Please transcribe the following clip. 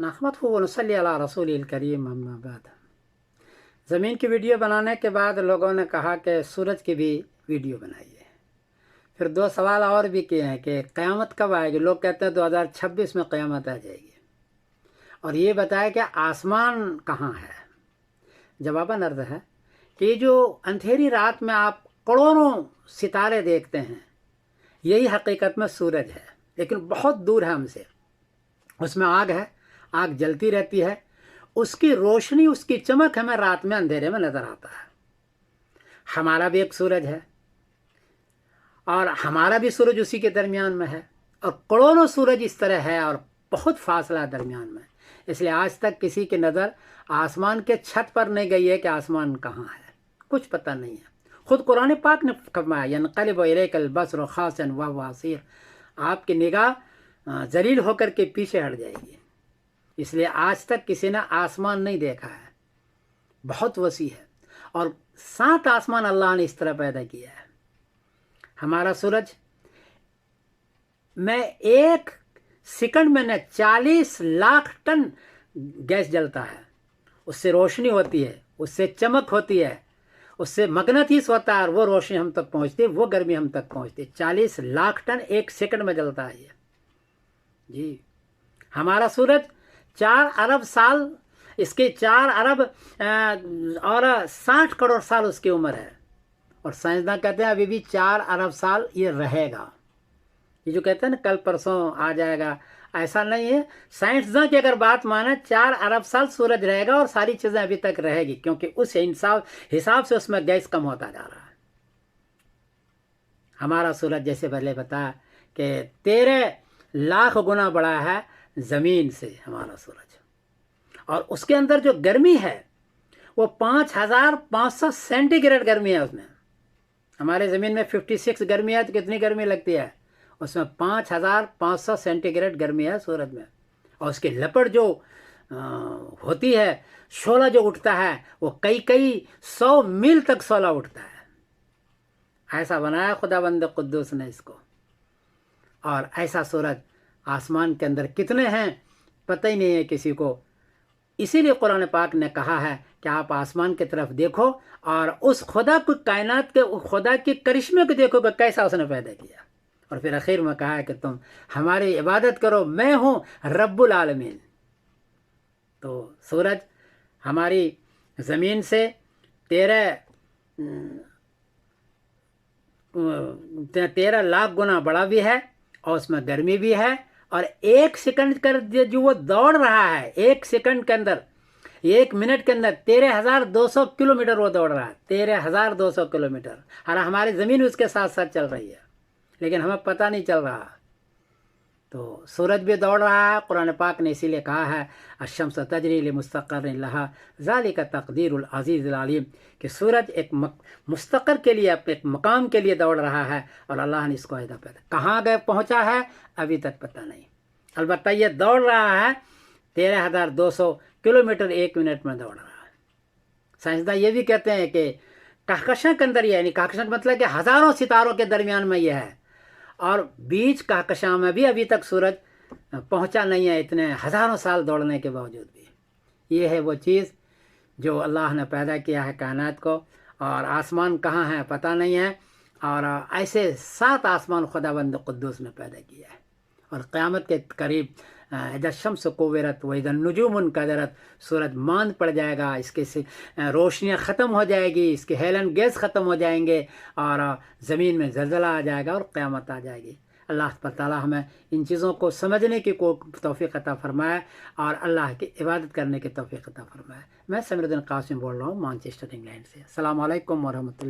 नहमदुहु व नसल्ली अला रसूलिल करीम अम्मा बाद। ज़मीन की वीडियो बनाने के बाद लोगों ने कहा कि सूरज की भी वीडियो बनाइए। फिर दो सवाल और भी किए हैं कि क़यामत कब आएगी। लोग कहते हैं 2026 में क़यामत आ जाएगी। और ये बताया कि आसमान कहाँ है। जवाबन अर्ज़ है कि जो अंधेरी रात में आप करोड़ों सितारे देखते हैं, यही हकीकत में सूरज है, लेकिन बहुत दूर है हमसे। उसमें आग है, आग जलती रहती है, उसकी रोशनी, उसकी चमक हमें रात में अंधेरे में नज़र आता है। हमारा भी एक सूरज है और हमारा भी सूरज उसी के दरमियान में है, और करोड़ों सूरज इस तरह है और बहुत फासला है दरमियान में। इसलिए आज तक किसी की नज़र आसमान के छत पर नहीं गई है कि आसमान कहाँ है, कुछ पता नहीं है। खुद कुरान पाक ने फरमाया यनक़लिबु इलैकल बसरु खासिअन व हुव हसीर, आपकी निगाह जलील होकर के पीछे हट जाएगी। इसलिए आज तक किसी ने आसमान नहीं देखा है, बहुत वसी है। और 7 आसमान अल्लाह ने इस तरह पैदा किया है। हमारा सूरज में एक सेकंड में न 40 लाख टन गैस जलता है, उससे रोशनी होती है, उससे चमक होती है, उससे मगनातीस होता है, और वो रोशनी हम तक पहुंचती है, वो गर्मी हम तक पहुंचती है। 40 लाख टन एक सेकंड में जलता है ये जी। हमारा सूरज 4 अरब साल, इसके 4 अरब और 60 करोड़ साल उसकी उम्र है। और साइंसदान कहते हैं अभी भी 4 अरब साल ये रहेगा। ये जो कहते हैं ना कल परसों आ जाएगा, ऐसा नहीं है। साइंसदान की अगर बात माने 4 अरब साल सूरज रहेगा और सारी चीज़ें अभी तक रहेगी, क्योंकि उस हिसाब से उसमें गैस कम होता जा रहा है। हमारा सूरज जैसे पहले बताया कि 13 लाख गुना बड़ा है ज़मीन से हमारा सूरज, और उसके अंदर जो गर्मी है वो 5500 सेंटीग्रेड गर्मी है उसमें। हमारे ज़मीन में 56 गर्मी है, तो कितनी गर्मी लगती है उसमें? 5500 सेंटीग्रेड गर्मी है सूरज में। और उसकी लपट जो होती है, शोला जो उठता है, वो कई 100 मील तक शोला उठता है। ऐसा बनाया खुदाबंद कुद्दूस ने इसको। और ऐसा सूरज आसमान के अंदर कितने हैं पता ही नहीं है किसी को। इसीलिए कुरान पाक ने कहा है कि आप आसमान की तरफ देखो और उस खुदा को, कायनात के खुदा के करिश्मे को देखो कि कैसा उसने पैदा किया। और फिर आखिर में कहा है कि तुम हमारी इबादत करो, मैं हूँ रब्बुल आलमीन। तो सूरज हमारी ज़मीन से 13 लाख गुना बड़ा भी है, और उसमें गर्मी भी है। और 1 सेकंड कर जो वो दौड़ रहा है, 1 सेकंड के अंदर, 1 मिनट के अंदर 13,200 किलोमीटर वो दौड़ रहा है, 13,200 किलोमीटर। और हमारी ज़मीन उसके साथ साथ चल रही है, लेकिन हमें पता नहीं चल रहा। तो सूरज भी दौड़ रहा है। कुरान पाक ने इसीलिए कहा है अश-शम्स तजरी लिमुस्तक़र्रिन लहा ज़ालिका तक़दीरुल अज़ीज़ुल अलीम, कि सूरज एक मुस्तक़र के लिए, अपने एक मकाम के लिए दौड़ रहा है, और अल्लाह ने इसको ऐसा पैदा। कहाँ गए पहुँचा है अभी तक पता नहीं। अलबत्ता ये दौड़ रहा है 13,200 किलोमीटर 1 मिनट में दौड़ रहा है। साइंसदान ये भी कहते हैं कि कहकशां के अंदर, यानी कहकशां का मतलब कि हज़ारों सितारों के दरमियान में यह है, और बीच कहकशां में भी अभी तक सूरज पहुंचा नहीं है, इतने हज़ारों साल दौड़ने के बावजूद भी। ये है वो चीज़ जो अल्लाह ने पैदा किया है कायनात को। और आसमान कहाँ है पता नहीं है। और ऐसे 7 आसमान खुदाबंद कुद्दूस ने पैदा किया है। और क़यामत के करीब इज़ा शम्स कुव्विरत व इज़ा नुजूम इनकदरत, सूरज मांद पड़ जाएगा, इसके से रोशनियाँ ख़त्म हो जाएगी, इसके हेलन गैस ख़त्म हो जाएंगे, और ज़मीन में ज़लज़ला आ जाएगा और क़यामत आ जाएगी। अल्लाह ताला हमें इन चीज़ों को समझने की तौफ़ीक़ अता फ़रमाए और अल्लाह की इबादत करने की तौफ़ीक़ अता फ़रमाए। मैं समीरुद्दीन क़ासिम बोल रहा हूँ, मैनचेस्टर इंग्लैंड से। अस्सलामु अलैकुम व रहमतुल्लाह।